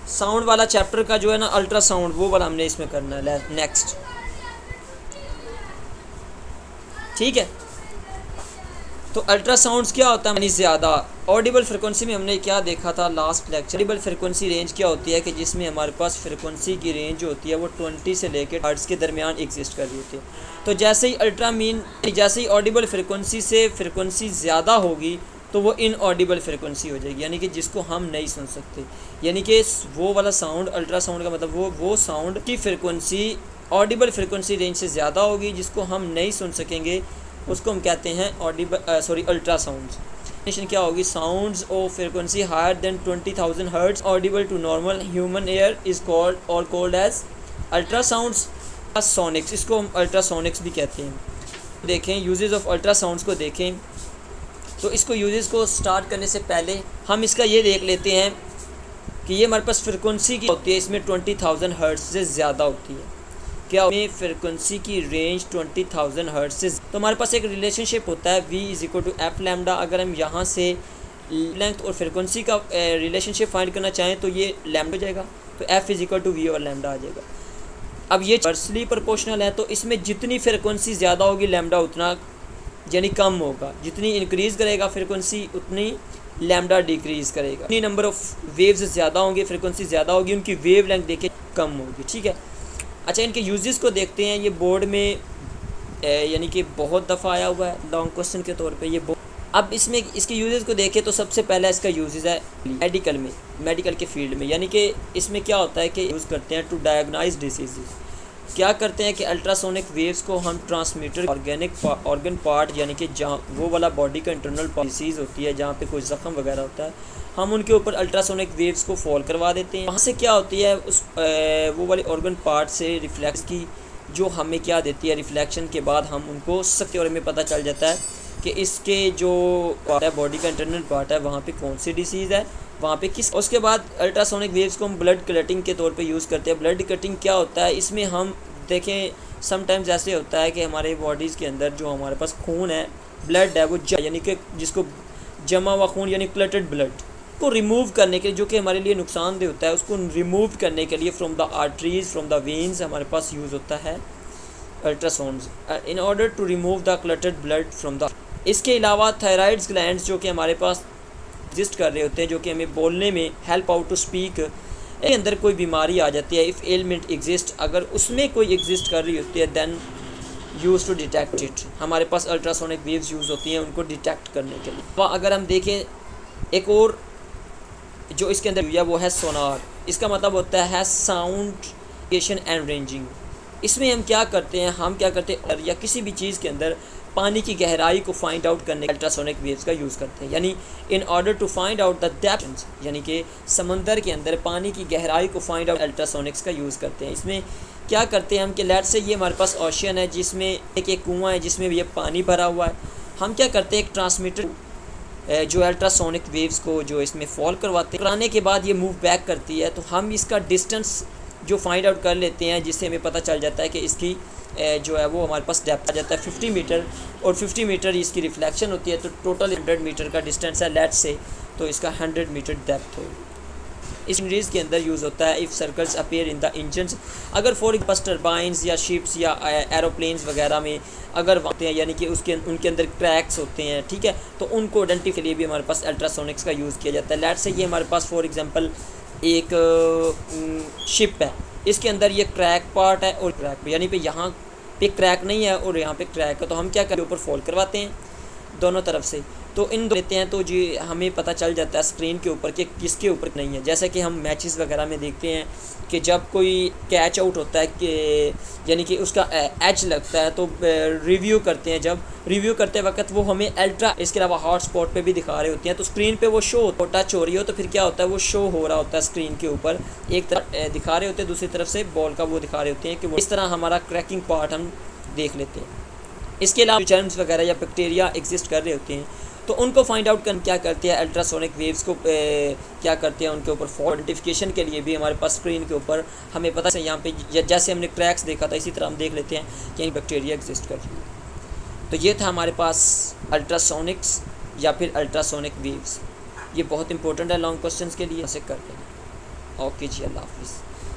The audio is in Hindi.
साउंड वाला चैप्टर का जो है ना अल्ट्रासाउंड, वो वाला हमने इसमें करना है नेक्स्ट, ठीक है। तो अल्ट्रासाउंड्स क्या होता है, यानी ज़्यादा ऑडिबल फ्रिक्वेंसी में हमने क्या देखा था last lecture. Audible frequency range क्या होती है कि जिसमें हमारे पास फ्रिक्वेंसी की रेंज जो होती है वो 20 से लेकर हर्ट्ज़ के दरमियान एग्जिस्ट कर रही होती है। तो जैसे ही जैसे ही ऑडिबल फ्रिक्वेंसी से फ्रिक्वेंसी ज़्यादा होगी तो वो इनऑडिबल फ्रिक्वेंसी हो जाएगी, यानी कि जिसको हम नहीं सुन सकते। यानी कि वो वाला साउंड, अल्ट्रासाउंड का मतलब वो साउंड की फ्रिक्वेंसी ऑडिबल फ्रिक्वेंसी रेंज से ज़्यादा होगी, जिसको हम नहीं सुन सकेंगे, उसको हम कहते हैं अल्ट्रासाउंड्स। डेफिनेशन क्या होगी, sounds of frequency higher than 20,000 hertz audible to normal human ear is called as ultrasounds sonics. इसको हम अल्ट्रासोनिक्स भी कहते हैं। देखें यूजेस ऑफ अल्ट्रासाउंड्स को देखें, तो इसको यूजेस को स्टार्ट करने से पहले हम इसका ये देख लेते हैं कि ये हमारे पास फ्रिक्वेंसी की होती है, इसमें 20,000 हर्ट्ज से ज़्यादा होती है। क्या में फ्रिक्वेंसी की रेंज 20,000 हर्ट्ज से, तो हमारे पास एक रिलेशनशिप होता है V = f लैम्डा। अगर हम यहाँ से लेंथ और फ्रिक्वेंसी का रिलेशनशिप फाइंड करना चाहें तो ये लैम्डा हो जाएगा, तो f = v और लैम्डा आ जाएगा। अब ये इनवर्सली प्रोपोर्शनल है, तो इसमें जितनी फ्रिक्वेंसी ज़्यादा होगी लैम्डा उतना यानी कम होगा, जितनी इंक्रीज़ करेगा फ्रिक्वेंसी उतनी लैम्डा डिक्रीज़ करेगा। जितनी नंबर ऑफ़ वेव्स ज़्यादा होंगे, फ्रिक्वेंसी ज़्यादा होगी, उनकी वेव लेंथ देखिए कम होगी, ठीक है। अच्छा, इनके यूजेस को देखते हैं। ये बोर्ड में यानी कि बहुत दफ़ा आया हुआ है लॉन्ग क्वेश्चन के तौर पे ये अब इसमें इसके यूजेस को देखें तो सबसे पहला इसका यूजेस है मेडिकल के फील्ड में। यानी कि इसमें क्या होता है कि यूज़ करते हैं टू डायग्नाइज डिसीज़। क्या करते हैं कि अल्ट्रासोनिक वेव्स को हम ट्रांसमीटर ऑर्गन पार्ट, यानी कि जहाँ वो वाला बॉडी का इंटरनल डिसीज़ होती है, जहाँ पे कोई ज़ख्म वगैरह होता है, हम उनके ऊपर अल्ट्रासोनिक वेव्स को फॉल करवा देते हैं। वहाँ से क्या होती है उस वो वाले ऑर्गन पार्ट से रिफ्लेक्स की जो हमें क्या देती है, रिफ्लेक्शन के बाद हम उनको सकते और हमें पता चल जाता है कि इसके जो पार्ट है, बॉडी का इंटरनल पार्ट है, वहाँ पे कौन सी डिसीज़ है, वहाँ पे किस। उसके बाद अल्ट्रासोनिक वेव्स को हम ब्लड कलेक्टिंग के तौर पे यूज़ करते हैं। ब्लड कलेक्टिंग क्या होता है, इसमें हम देखें समटाइम्स ऐसे होता है कि हमारे बॉडीज़ के अंदर जो हमारे पास खून है, ब्लड है, वो यानी कि जिसको जमा हुआ खून यानी क्लटेड ब्लड को रिमूव करने के लिए, जो कि हमारे लिए नुकसानदेह होता है, उसको रिमूव करने के लिए from the arteries, from the veins हमारे पास यूज़ होता है ultrasounds in order to remove the clotted blood from the. इसके अलावा थायराइड्स ग्लैंड्स जो कि हमारे पास एग्जिस्ट कर रहे होते हैं, जो कि हमें बोलने में हेल्प आउट टू स्पीक, के अंदर कोई बीमारी आ जाती है, इफ़ एलिमेंट एग्जिस्ट, अगर उसमें कोई एग्जिस्ट कर रही होती है, then use to detect it. हमारे पास अल्ट्रासोनिक वेव्स यूज़ होती हैं उनको डिटेक्ट करने के लिए। वह अगर हम देखें एक और जो इसके अंदर है वो है सोनार। इसका मतलब होता है साउंड एंड रेंजिंग। इसमें हम क्या करते हैं, या किसी भी चीज़ के अंदर पानी की गहराई को फाइंड आउट करने अल्ट्रासोनिक वेव्स का यूज़ करते हैं। यानी in order to find out the depth, यानी कि समंदर के अंदर पानी की गहराई को फाइंड आउट अल्ट्रासोनिक्स का यूज़ करते हैं। इसमें क्या करते हैं हम कि लेट से ये हमारे पास ओशन है, जिसमें एक कुआँ है जिसमें ये पानी भरा हुआ है। हम क्या करते हैं, एक ट्रांसमीटर जो अल्ट्रासोनिक वेव्स को जो इसमें फॉल करवाते हैं, कराने के बाद ये मूव बैक करती है, तो हम इसका डिस्टेंस जो फाइंड आउट कर लेते हैं, जिससे हमें पता चल जाता है कि इसकी जो है वो हमारे पास डेप्थ आ जाता है 50 मीटर, और 50 मीटर इसकी रिफ्लेक्शन होती है, तो टोटल 100 मीटर का डिस्टेंस है लेट से, तो इसका 100 मीटर डेप्थ हो। इस इंग्रीज के अंदर यूज़ होता है if circles appear in the engines. अगर फॉर एग्जाम्पल टर्बाइंस या शिप्स या एरोप्लेन्स वगैरह में अगर होते हैं, यानी कि उनके अंदर क्रैक्स होते हैं, ठीक है, तो उनको आइडेंटिफाई के लिए भी हमारे पास अल्ट्रासोनिक्स का यूज़ किया जाता है। लेट से ये हमारे पास फॉर एग्जांपल एक शिप है, इसके अंदर ये क्रैक पार्ट है और क्रैक यानी पे यहाँ पे क्रैक नहीं है और यहाँ पे क्रैक है, तो हम क्या करें, ऊपर फॉल करवाते हैं दोनों तरफ से, तो इन देते हैं, तो जी हमें पता चल जाता है स्क्रीन के ऊपर कि किसके ऊपर नहीं है। जैसे कि हम मैचेस वगैरह में देखते हैं कि जब कोई कैच आउट होता है कि यानी कि उसका एच लगता है, तो रिव्यू करते हैं, जब रिव्यू करते वक्त वो हमें अल्ट्रा इसके अलावा हॉट स्पॉट पे भी दिखा रहे होते हैं, तो स्क्रीन पे वो शो टच हो रही हो, तो फिर क्या होता है, वो शो हो रहा होता है स्क्रीन के ऊपर, एक तरफ दिखा रहे होते हैं, दूसरी तरफ से बॉल का वो दिखा रहे होते हैं कि वो इस तरह हमारा क्रैकिंग पार्ट हम देख लेते हैं। इसके अलावा जर्म्स वगैरह या बैक्टीरिया एग्जिस्ट कर रहे होते हैं, तो उनको फाइंड आउट कर क्या करते हैं, अल्ट्रासोनिक वेव्स को क्या करते हैं, उनके ऊपर आइडेंटिफिकेशन के लिए भी हमारे पास स्क्रीन के ऊपर हमें पता है, यहाँ पे जैसे हमने क्रैक्स देखा था, इसी तरह हम देख लेते हैं कि यहीं बैक्टीरिया एग्जिस्ट कर रही है। तो ये था हमारे पास अल्ट्रासोनिक्स या फिर अल्ट्रासोनिक वेव्स। ये बहुत इंपॉर्टेंट है लॉन्ग क्वेश्चन के लिए, ऐसे करते हैं। ओके। ओके जी, अल्लाह हाफिज़।